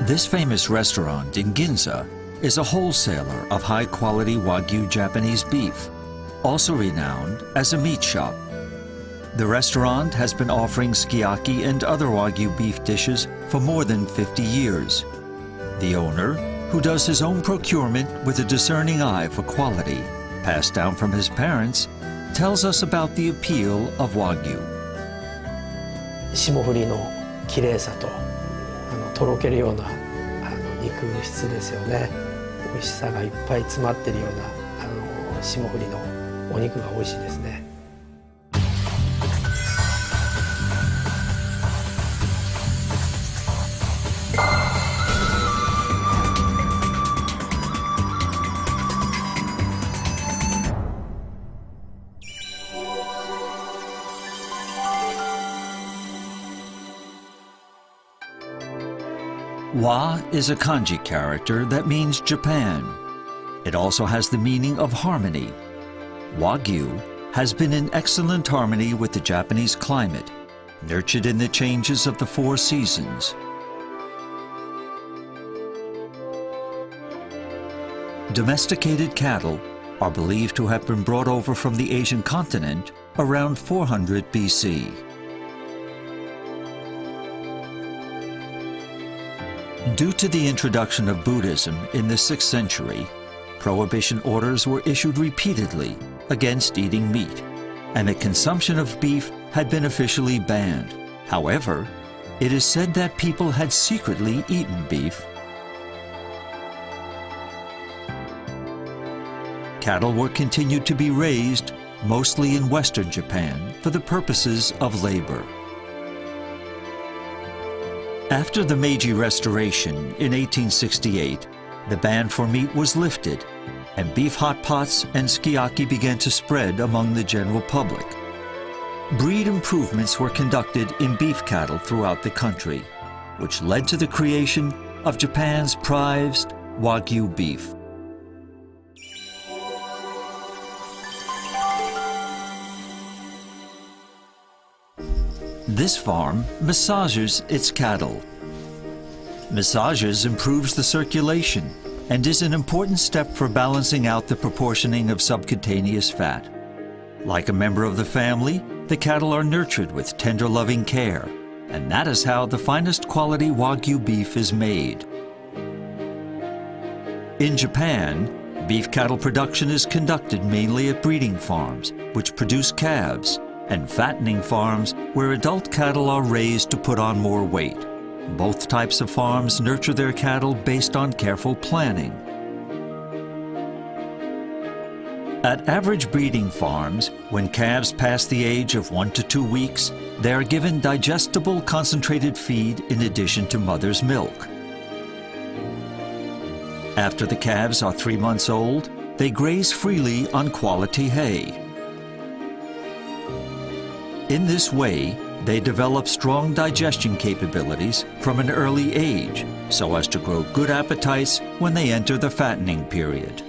This famous restaurant in Ginza is a wholesaler of high-quality Wagyu Japanese beef, also renowned as a meat shop. The restaurant has been offering sukiyaki and other Wagyu beef dishes for more than 50 years. The owner, who does his own procurement with a discerning eye for quality, passed down from his parents, tells us about the appeal of Wagyu. 霜降りの綺麗さととろけるような肉質ですよね。美味しさがいっぱい詰まってるような霜降りのお肉が美味しいですね。Wa is a kanji character that means Japan. It also has the meaning of harmony. Wagyu has been in excellent harmony with the Japanese climate, nurtured in the changes of the 4 seasons. Domesticated cattle are believed to have been brought over from the Asian continent around 400 BC. Due to the introduction of Buddhism in the 6th century, prohibition orders were issued repeatedly against eating meat, and the consumption of beef had been officially banned. However, it is said that people had secretly eaten beef. Cattle were continued to be raised, mostly in Western Japan, for the purposes of labor. After the Meiji Restoration in 1868, the ban for meat was lifted, and beef hot pots and sukiyaki began to spread among the general public. Breed improvements were conducted in beef cattle throughout the country, which led to the creation of Japan's prized Wagyu beef. This farm massages its cattle. Massages improves the circulation and is an important step for balancing out the proportioning of subcutaneous fat. Like a member of the family, the cattle are nurtured with tender, loving care, and that is how the finest quality Wagyu beef is made. In Japan, beef cattle production is conducted mainly at breeding farms, which produce calves, and fattening farms where adult cattle are raised to put on more weight. Both types of farms nurture their cattle based on careful planning. At average breeding farms, when calves pass the age of 1 to 2 weeks, they are given digestible concentrated feed in addition to mother's milk. After the calves are 3 months old, they graze freely on quality hay. In this way, they develop strong digestion capabilities from an early age, so as to grow good appetites when they enter the fattening period.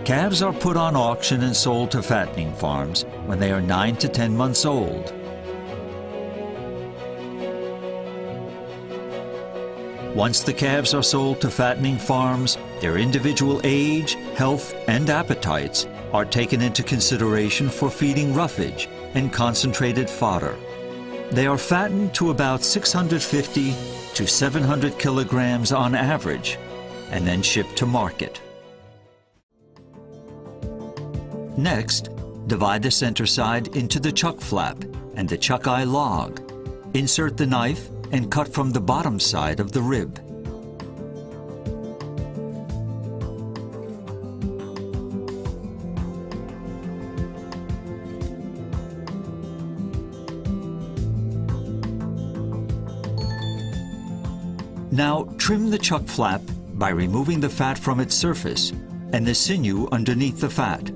Calves are put on auction and sold to fattening farms when they are 9 to 10 months old. Once the calves are sold to fattening farms, their individual age, health, and appetites are taken into consideration for feeding roughage and concentrated fodder. They are fattened to about 650 to 700 kilograms on average, and then shipped to market. Next, divide the center side into the chuck flap and the chuck eye log. Insert the knife and cut from the bottom side of the rib. Now trim the chuck flap by removing the fat from its surface and the sinew underneath the fat.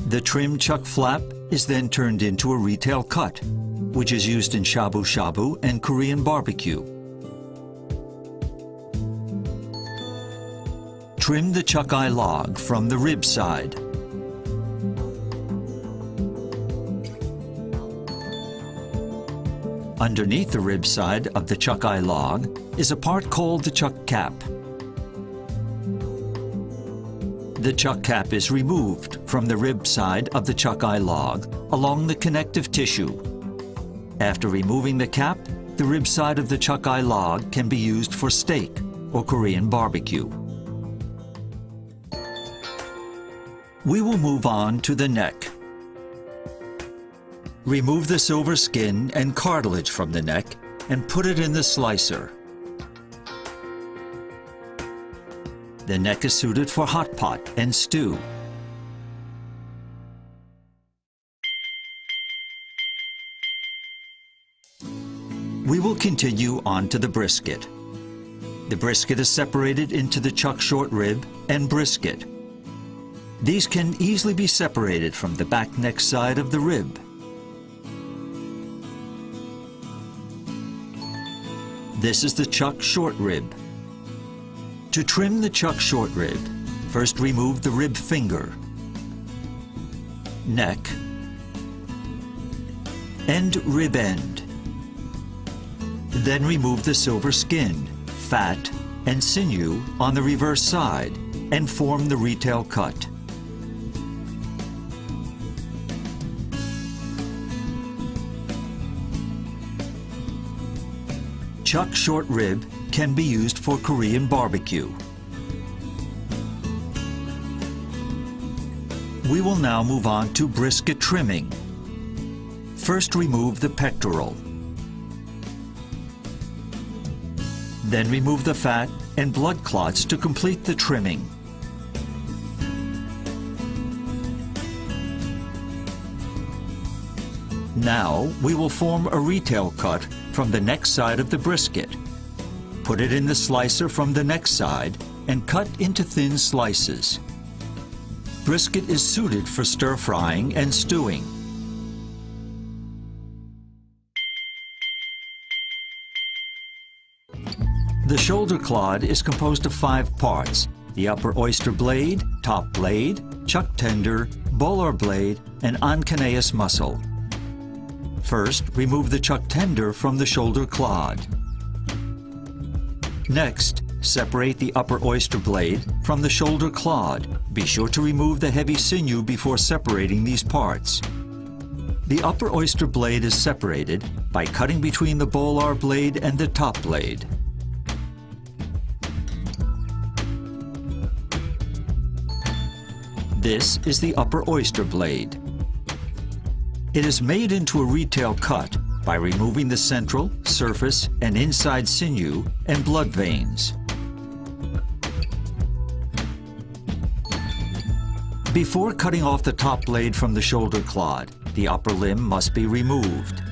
The trimmed chuck flap is then turned into a retail cut, which is used in shabu shabu and Korean barbecue. Trim the chuck eye log from the rib side. Underneath the rib side of the chuck eye log is a part called the chuck cap. The chuck cap is removed from the rib side of the chuck eye log along the connective tissue. After removing the cap, the rib side of the chuck eye log can be used for steak or Korean barbecue. We will move on to the neck. Remove the silver skin and cartilage from the neck and put it in the slicer. The neck is suited for hot pot and stew. We will continue on to the brisket. The brisket is separated into the chuck short rib and brisket. These can easily be separated from the back neck side of the rib. This is the chuck short rib. To trim the chuck short rib, first remove the rib finger, neck, and rib end. Then remove the silver skin, fat, and sinew on the reverse side and form the retail cut. Chuck short rib can be used for Korean barbecue. We will now move on to brisket trimming. First remove the pectoral. Then remove the fat and blood clots to complete the trimming. Now we will form a retail cut from the neck side of the brisket. Put it in the slicer from the neck side and cut into thin slices. Brisket is suited for stir-frying and stewing. The shoulder clod is composed of 5 parts: the upper oyster blade, top blade, chuck tender, volar blade, and ancaneus muscle. First, remove the chuck tender from the shoulder clod. Next, separate the upper oyster blade from the shoulder clod. Be sure to remove the heavy sinew before separating these parts. The upper oyster blade is separated by cutting between the volar blade and the top blade. This is the upper oyster blade. It is made into a retail cut by removing the central, surface, and inside sinew and blood veins. Before cutting off the top blade from the shoulder clod, the upper limb must be removed.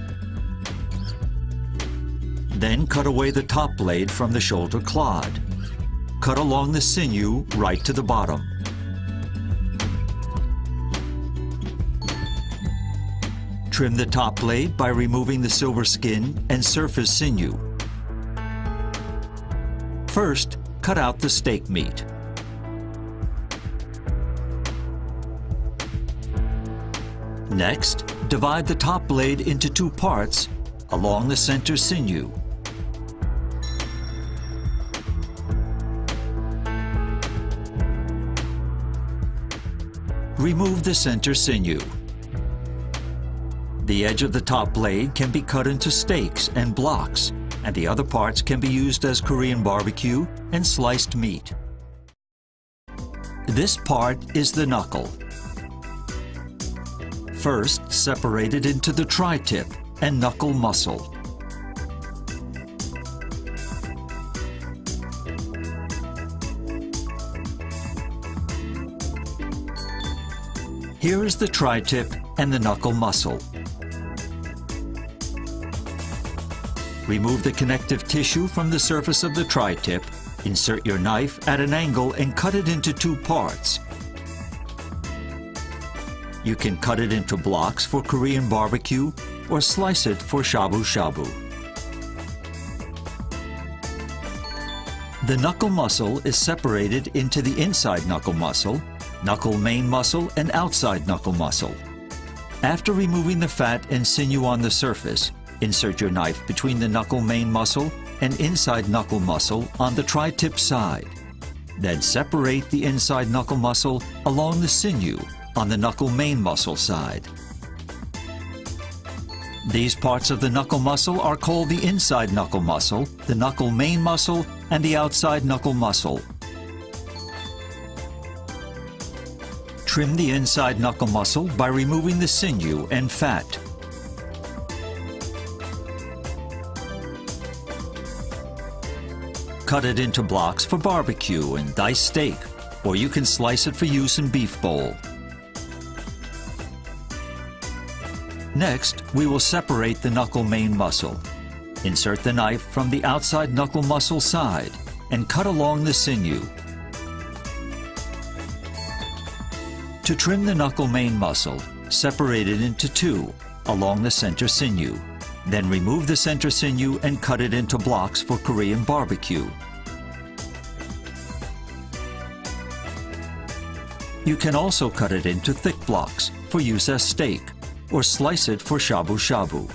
Then cut away the top blade from the shoulder clod. Cut along the sinew right to the bottom. Trim the top blade by removing the silver skin and surface sinew. First, cut out the steak meat. Next, divide the top blade into 2 parts along the center sinew. Remove the center sinew. The edge of the top blade can be cut into steaks and blocks, and the other parts can be used as Korean barbecue and sliced meat. This part is the knuckle. First, separate it into the tri-tip and knuckle muscle. Here is the tri-tip and the knuckle muscle. Remove the connective tissue from the surface of the tri-tip, insert your knife at an angle and cut it into 2 parts. You can cut it into blocks for Korean barbecue or slice it for shabu-shabu. The knuckle muscle is separated into the inside knuckle muscle, knuckle main muscle, and outside knuckle muscle. After removing the fat and sinew on the surface, Insert your knife between the knuckle main muscle and inside knuckle muscle on the tri-tip side. Then separate the inside knuckle muscle along the sinew on the knuckle main muscle side. These parts of the knuckle muscle are called the inside knuckle muscle, the knuckle main muscle, and the outside knuckle muscle. Trim the inside knuckle muscle by removing the sinew and fat. Cut it into blocks for barbecue and diced steak, or you can slice it for use in beef bowl. Next, we will separate the knuckle main muscle. Insert the knife from the outside knuckle muscle side and cut along the sinew. To trim the knuckle main muscle, separate it into two along the center sinew. Then remove the center sinew and cut it into blocks for Korean barbecue. You can also cut it into thick blocks for use as steak, or slice it for shabu-shabu.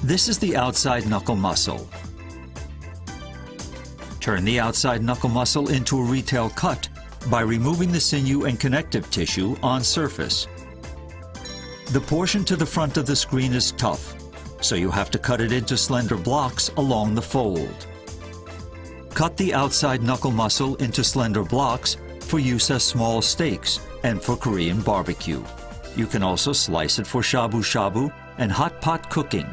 This is the outside knuckle muscle. Turn the outside knuckle muscle into a retail cut by removing the sinew and connective tissue on surface. The portion to the front of the screen is tough, so you have to cut it into slender blocks along the fold. Cut the outside knuckle muscle into slender blocks for use as small steaks and for Korean barbecue. You can also slice it for shabu-shabu and hot pot cooking.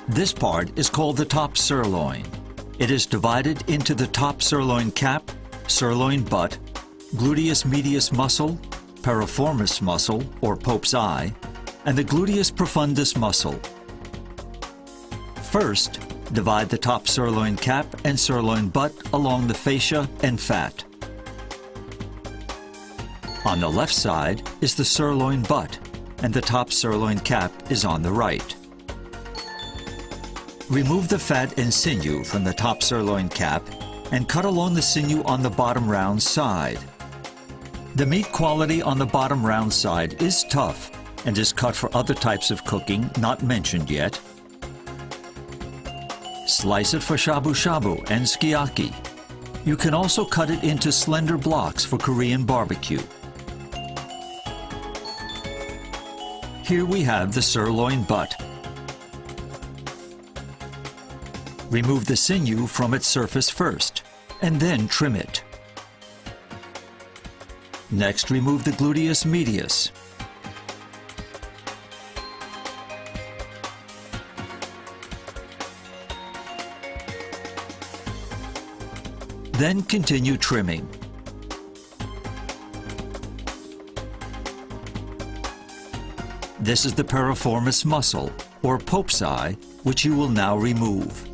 This part is called the top sirloin. It is divided into the top sirloin cap, sirloin butt, gluteus medius muscle, piriformis muscle or Pope's eye, and the gluteus profundus muscle. First, divide the top sirloin cap and sirloin butt along the fascia and fat. On the left side is the sirloin butt, and the top sirloin cap is on the right. Remove the fat and sinew from the top sirloin cap and cut along the sinew on the bottom round side. The meat quality on the bottom round side is tough and is cut for other types of cooking not mentioned yet. Slice it for shabu-shabu and sukiyaki. You can also cut it into slender blocks for Korean barbecue. Here we have the sirloin butt. Remove the sinew from its surface first, and then trim it. Next, remove the gluteus medius. Then continue trimming. This is the piriformis muscle, or Pope's eye, which you will now remove.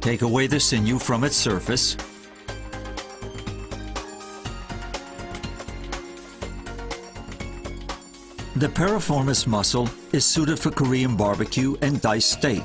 Take away the sinew from its surface. The piriformis muscle is suited for Korean barbecue and diced steak.